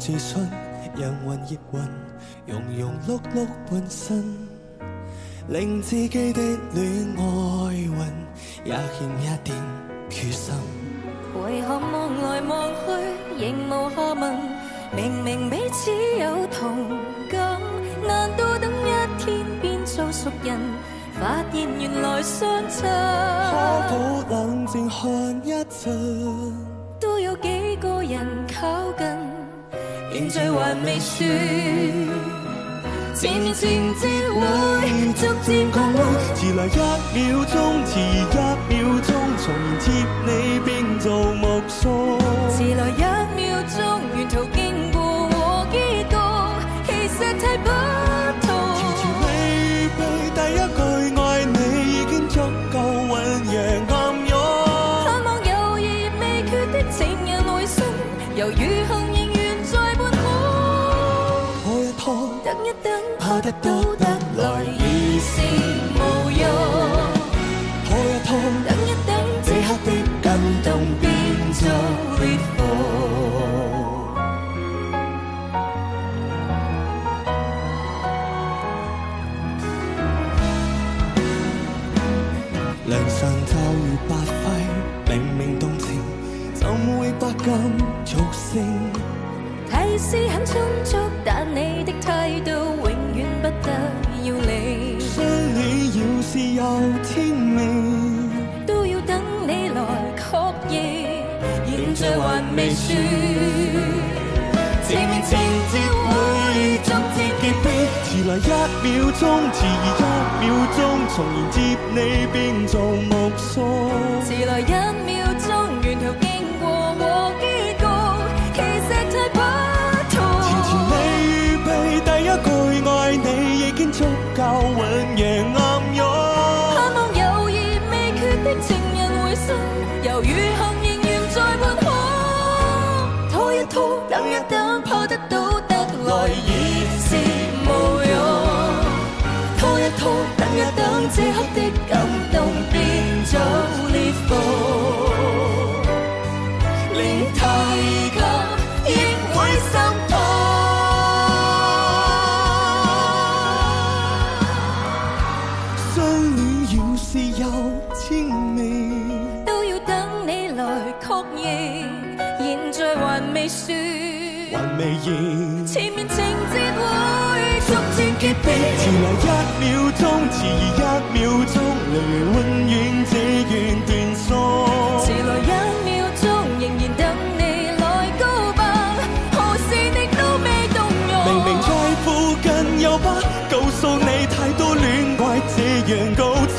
自信，人云亦云，庸庸碌碌半生，令自己的戀愛運也欠一點決心。為何望來望去仍無下文？明明彼此有同感，難道等一天變做熟人，發現原來相襯？可否冷靜看一陣？都有幾個人靠近，認罪還未算，前面情節會逐漸降溫。遲來1秒鐘，遲1秒鐘，重現接你變做目送。遲來1秒鐘，沿途經過和結局，其實太不同。遲遲未被第一句愛你已經足夠醞釀暗湧。盼望猶豫未決的情人回信，猶如行仍然在半空。拖一拖，等一等，怕得到得來已是無用。拖一拖，等一等，這刻的感動變做裂縫。梁上驟如白費，明明動情，怎會百感俗性？提示很充足，但你的態度永遠不得要領。相戀要是有天命，都要等你來確認，現在還未算，前面情節會逐漸結冰。遲來1秒鐘，遲1秒鐘，重現接你變做目送。遲來1秒鐘，沿途經過和結局，其實太不同。前前未預備第一句愛你已經足夠醞釀暗湧。盼望猶豫未決的情人回信，猶如行仍然在半空。拖一拖，等一等，怕得到得來已是無用。拖一拖，等一等，這刻的感動變做裂縫，連提及亦會心痛。相戀要是有天命，都要等你來確認，現在還未算，還未現。前面情節會逐漸結冰。遲來1秒鐘，遲1秒鐘，離永遠這段斷送。遲來1秒鐘，仍然等你來告白，何時的都未動容。明明在附近又不告訴你，太多戀愛這樣告終。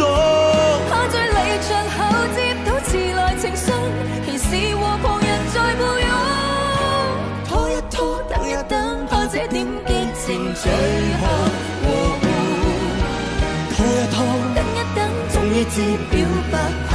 怕在離場後接到遲來情信，現時和旁人在抱擁。拖一拖，等一等，怕這點激情最後和緩。拖一拖，等一等，終於知表白怕